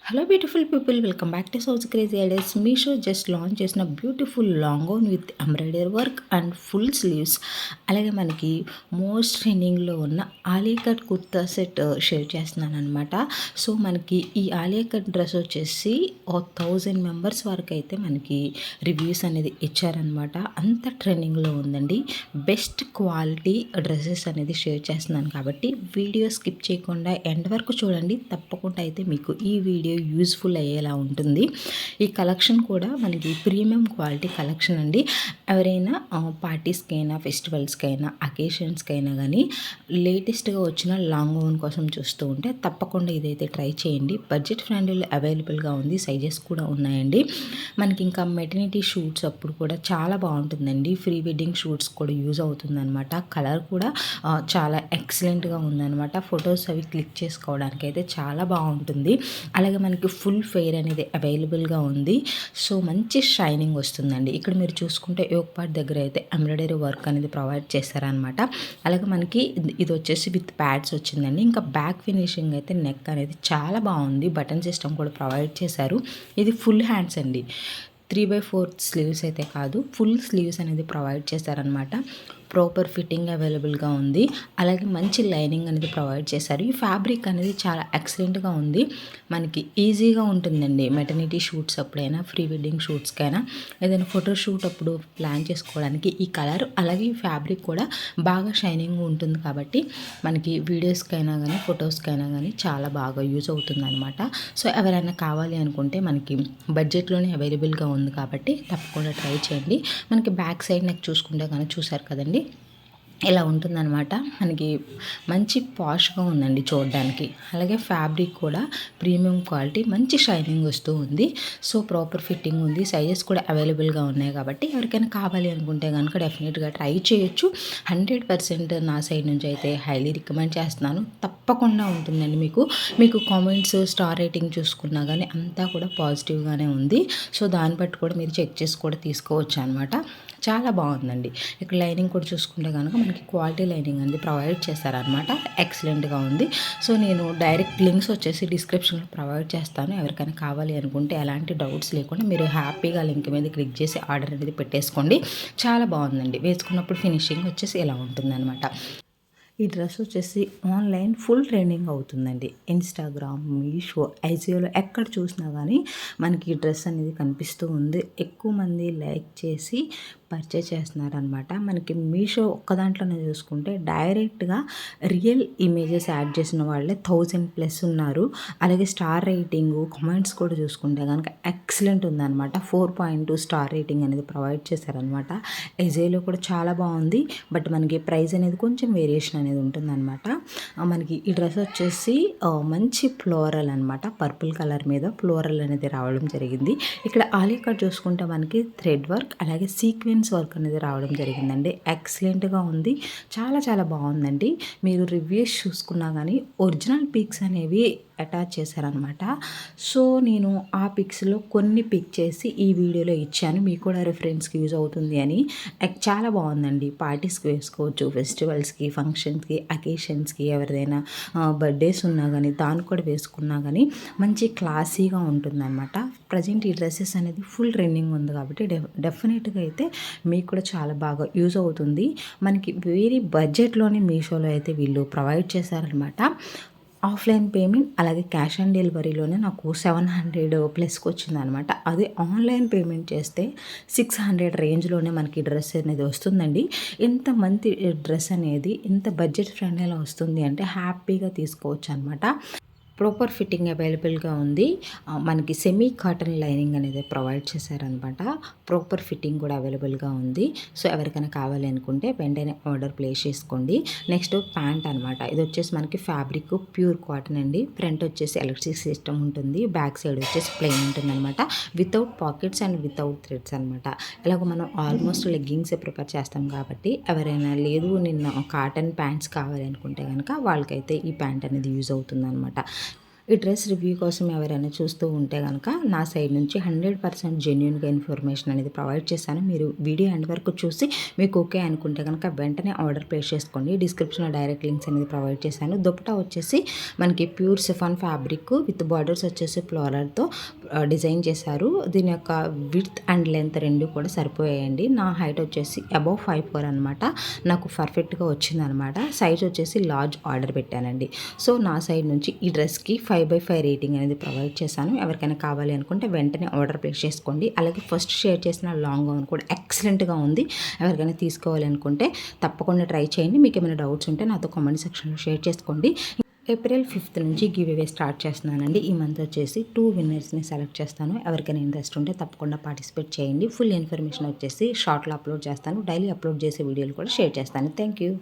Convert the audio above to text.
Hello beautiful people, welcome back to South Crazy Ideas. Meesho just launch చేసిన beautiful long gown with embroidery work and full sleeves, అలాగే మనకి most ట్రెండింగ్లో ఉన్న Alia cut kurta set share చేస్తున్నాను అనమాట. So మనకి ఈ ఆలియా కట్ డ్రెస్ వచ్చేసి 1000 మెంబర్స్ వరకు అయితే మనకి రివ్యూస్ అనేది ఇచ్చారనమాట. అంత ట్రెండింగ్లో ఉందండి. బెస్ట్ క్వాలిటీ డ్రెస్సెస్ అనేది షేర్ చేస్తున్నాను కాబట్టి వీడియో స్కిప్ చేయకుండా ఎండ్ వరకు చూడండి. తప్పకుండా అయితే మీకు ఈ వీడియో యూజ్ఫుల్ అయ్యేలా ఉంటుంది. ఈ కలెక్షన్ కూడా మనకి ప్రీమియం క్వాలిటీ కలెక్షన్ అండి. ఎవరైనా పార్టీస్కైనా, ఫెస్టివల్స్కైనా, అకేషన్స్కైనా కానీ లేటెస్ట్గా వచ్చిన లాంగ్ గౌన్ కోసం చూస్తూ ఉంటే తప్పకుండా ఇదైతే ట్రై చేయండి. బడ్జెట్ ఫ్రెండ్లీ అవైలబుల్గా ఉంది, సైజెస్ కూడా ఉన్నాయండి. మనకి ఇంకా మెటర్నిటీ షూట్స్ అప్పుడు కూడా చాలా బాగుంటుందండి. ప్రీ వెడ్డింగ్ షూట్స్ కూడా యూజ్ అవుతుందన్నమాట. కలర్ కూడా చాలా ఎక్సలెంట్గా ఉందన్నమాట. ఫొటోస్ అవి క్లిక్ చేసుకోవడానికి అయితే చాలా బాగుంటుంది. అలాగే మనకి ఫుల్ ఫెయిర్ అనేది అవైలబుల్గా ఉంది. సో మంచి షైనింగ్ వస్తుందండి. ఇక్కడ మీరు చూసుకుంటే యోక్ పార్ట్ దగ్గర అయితే ఎంబ్రాయిడరీ వర్క్ అనేది ప్రొవైడ్ చేస్తారనమాట. అలాగే మనకి ఇది వచ్చేసి విత్ ప్యాడ్స్ వచ్చిందండి. ఇంకా బ్యాక్ ఫినిషింగ్ అయితే నెక్ అనేది చాలా బాగుంది. బటన్ సిస్టమ్ కూడా ప్రొవైడ్ చేశారు. ఇది ఫుల్ హ్యాండ్స్ అండి. 3/4 స్లీవ్స్ అయితే కాదు, ఫుల్ స్లీవ్స్ అనేది ప్రొవైడ్ చేశారనమాట. ప్రాపర్ ఫిట్టింగ్ అవైలబుల్గా ఉంది. అలాగే మంచి లైనింగ్ అనేది ప్రొవైడ్ చేశారు. ఈ ఫ్యాబ్రిక్ అనేది చాలా ఎక్సలెంట్గా ఉంది. మనకి ఈజీగా ఉంటుందండి. మెటర్నిటీ షూట్స్ అప్పుడైనా, ప్రీ వెడ్డింగ్ షూట్స్కైనా, ఏదైనా ఫోటో షూట్ అప్పుడు ప్లాన్ చేసుకోవడానికి ఈ కలర్ అలాగే ఈ ఫ్యాబ్రిక్ కూడా బాగా షైనింగ్ ఉంటుంది కాబట్టి మనకి వీడియోస్కైనా కానీ ఫొటోస్కైనా కానీ చాలా బాగా యూజ్ అవుతుంది అనమాట. సో ఎవరైనా కావాలి అనుకుంటే మనకి బడ్జెట్లోనే అవైలబుల్గా ఉంది కాబట్టి తప్పకుండా ట్రై చేయండి. మనకి బ్యాక్ సైడ్ నాకు చూసుకుంటే కానీ చూసారు కదండి, ఇలా ఉంటుందన్నమాట. మనకి మంచి పాష్గా ఉందండి చూడడానికి. అలాగే ఫ్యాబ్రిక్ కూడా ప్రీమియం క్వాలిటీ, మంచి షైనింగ్ వస్తూ ఉంది. సో ప్రాపర్ ఫిట్టింగ్ ఉంది. సైజెస్ కూడా అవైలబుల్గా ఉన్నాయి కాబట్టి ఎవరికైనా కావాలి అనుకుంటే కనుక డెఫినెట్గా ట్రై చేయొచ్చు. 100% నా సైడ్ నుంచి అయితే హైలీ రికమెండ్ చేస్తున్నాను. తప్పకుండా ఉంటుందండి. మీకు కామెంట్స్, స్టార్ రేటింగ్ చూసుకున్నా కానీ అంతా కూడా పాజిటివ్గానే ఉంది. సో దాన్ని బట్టి కూడా మీరు చెక్ చేసి కూడా తీసుకోవచ్చు అనమాట. చాలా బాగుందండి. ఇక్కడ లైనింగ్ కూడా చూసుకుంటే కనుక మనకి క్వాలిటీ లైనింగ్ అనేది ప్రొవైడ్ చేస్తారనమాట. ఎక్సలెంట్గా ఉంది. సో నేను డైరెక్ట్ లింక్స్ వచ్చేసి డిస్క్రిప్షన్లో ప్రొవైడ్ చేస్తాను. ఎవరికైనా కావాలి అనుకుంటే ఎలాంటి డౌట్స్ లేకుండా మీరు హ్యాపీగా లింక్ మీద క్లిక్ చేసి ఆర్డర్ అనేది పెట్టేసుకోండి. చాలా బాగుందండి. వేసుకున్నప్పుడు ఫినిషింగ్ వచ్చేసి ఇలా ఉంటుందన్నమాట. ఈ డ్రెస్ వచ్చేసి ఆన్లైన్ ఫుల్ ట్రెండింగ్ అవుతుందండి. ఇన్స్టాగ్రామ్, మీషో, ఐజియోలో ఎక్కడ చూసినా కానీ మనకి ఈ డ్రెస్ అనేది కనిపిస్తూ ఉంది. ఎక్కువ మంది లైక్ చేసి పర్చేస్ చేస్తున్నారనమాట. మనకి మీషో ఒక్క దాంట్లోనే చూసుకుంటే డైరెక్ట్గా రియల్ ఇమేజెస్ యాడ్ చేసిన వాళ్ళే 1000+ ఉన్నారు. అలాగే స్టార్ రేటింగు, కామెంట్స్ కూడా చూసుకుంటే కనుక ఎక్సలెంట్ ఉందన్నమాట. 4.2 స్టార్ రేటింగ్ అనేది ప్రొవైడ్ చేశారనమాట. ఐజియోలో కూడా చాలా బాగుంది. బట్ మనకి ప్రైస్ అనేది కొంచెం వేరియేషన్ అనేది ఉంటుందన్నమాట. మనకి ఈ డ్రెస్ వచ్చేసి మంచి ఫ్లోరల్ అనమాట. పర్పుల్ కలర్ మీద ఫ్లోరల్ అనేది రావడం జరిగింది. ఇక్కడ ఆలియా కట్ చూసుకుంటే మనకి థ్రెడ్ వర్క్ అలాగే సీక్వెన్స్ వర్క్ అనేది రావడం జరిగిందండి. ఎక్సలెంట్గా ఉంది. చాలా చాలా బాగుందండి. మీరు రివ్యూస్ చూసుకున్నా కానీ ఒరిజినల్ పిక్స్ అనేవి అటాచ్ చేశారనమాట. సో నేను ఆ పిక్స్లో కొన్ని పిక్ చేసి ఈ వీడియోలో ఇచ్చాను. మీకు కూడా రిఫరెన్స్కి యూజ్ అవుతుంది అని. చాలా బాగుందండి. పార్టీస్కి వేసుకోవచ్చు, ఫెస్టివల్స్కి, ఫంక్షన్స్కి, అకేషన్స్కి, ఎవరిదైనా బర్త్డేస్ ఉన్నా కానీ దానికి కూడా వేసుకున్నా కానీ మంచి క్లాసీగా ఉంటుందన్నమాట. ప్రజెంట్ ఈ డ్రెస్సెస్ అనేది ఫుల్ ట్రెండింగ్ ఉంది కాబట్టి డెఫినెట్గా అయితే మీకు కూడా చాలా బాగా యూజ్ అవుతుంది. మనకి వెరీ బడ్జెట్లోనే మీషోలో అయితే వీళ్ళు ప్రొవైడ్ చేశారనమాట. ఆఫ్లైన్ పేమెంట్ అలాగే క్యాష్ ఆన్ డెలివరీలోనే నాకు 700+ వచ్చిందనమాట. అదే ఆన్లైన్ పేమెంట్ చేస్తే 600 రేంజ్లోనే మనకి డ్రెస్ అనేది వస్తుందండి. ఇంత మంచి డ్రెస్ అనేది ఇంత బడ్జెట్ ఫ్రెండ్లీలో వస్తుంది అంటే హ్యాపీగా తీసుకోవచ్చు అనమాట. ప్రాపర్ ఫిట్టింగ్ అవైలబుల్గా ఉంది. మనకి సెమీ కాటన్ లైనింగ్ అనేది ప్రొవైడ్ చేశారనమాట. ప్రాపర్ ఫిట్టింగ్ కూడా అవైలబుల్గా ఉంది. సో ఎవరికైనా కావాలి అనుకుంటే వెంటనే ఆర్డర్ ప్లేస్ చేసుకోండి. నెక్స్ట్ ప్యాంట్ అనమాట. ఇది వచ్చేసి మనకి ఫ్యాబ్రిక్ ప్యూర్ కాటన్ అండి. ఫ్రంట్ వచ్చేసి ఎలక్ట్రిక్ సిస్టమ్ ఉంటుంది. బ్యాక్ సైడ్ వచ్చేసి ప్లెయిన్ ఉంటుంది అనమాట. Without pockets and without threads అనమాట. ఇలాగ మనం ఆల్మోస్ట్ లెగ్గింగ్సే ప్రిపేర్ చేస్తాం కాబట్టి ఎవరైనా లేదు నిన్న కాటన్ ప్యాంట్స్ కావాలి అనుకుంటే కనుక వాళ్ళకైతే ఈ ప్యాంట్ అనేది యూజ్ అవుతుంది అనమాట. ఈ డ్రెస్ రివ్యూ కోసం ఎవరైనా చూస్తూ ఉంటే కనుక నా సైడ్ నుంచి 100% జెన్యూన్గా ఇన్ఫర్మేషన్ అనేది ప్రొవైడ్ చేశాను. మీరు వీడియో ఎండ్ వరకు చూసి మీకు ఓకే అనుకుంటే కనుక వెంటనే ఆర్డర్ ప్లేస్ చేసుకోండి. డిస్క్రిప్షన్లో డైరెక్ట్ లింక్స్ అనేది ప్రొవైడ్ చేశాను. దుపట్టా వచ్చేసి మనకి pure chiffon fabric with borders వచ్చేసి ఫ్లోరల్తో డిజైన్ చేశారు. దీని యొక్క విడ్త్ అండ్ లెంత్ రెండు కూడా సరిపోయాయండి. నా హైట్ వచ్చేసి అబౌవ్ 5'4" అనమాట. నాకు పర్ఫెక్ట్గా వచ్చిందనమాట. సైజ్ వచ్చేసి లార్జ్ ఆర్డర్ పెట్టానండి. సో నా సైడ్ నుంచి ఈ డ్రెస్కి 5/5 రేటింగ్ అనేది ప్రొవైడ్ చేశాను. ఎవరికైనా కావాలి అనుకుంటే వెంటనే ఆర్డర్ ప్లేస్ చేసుకోండి. అలాగే ఫస్ట్ షేర్ చేసిన లాంగ్ గౌన్ కూడా ఎక్సలెంట్గా ఉంది. ఎవరికైనా తీసుకోవాలి అనుకుంటే తప్పకుండా ట్రై చేయండి. మీకు ఏమైనా డౌట్స్ ఉంటే నాతో కామెంట్ సెక్షన్లో షేర్ చేసుకోండి. ఏప్రిల్ 5th నుంచి గివ్ అవే స్టార్ట్ చేస్తున్నానండి. ఈ మంత్ వచ్చేసి 2 విన్నర్స్ని సెలెక్ట్ చేస్తాను. ఎవరికైనా ఇంట్రెస్ట్ ఉంటే తప్పకుండా పార్టిసిపేట్ చేయండి. ఫుల్ ఇన్ఫర్మేషన్ వచ్చేసి షార్ట్లో అప్లోడ్ చేస్తాను. డైలీ అప్లోడ్ చేసే వీడియోలు కూడా షేర్ చేస్తాను. Thank you.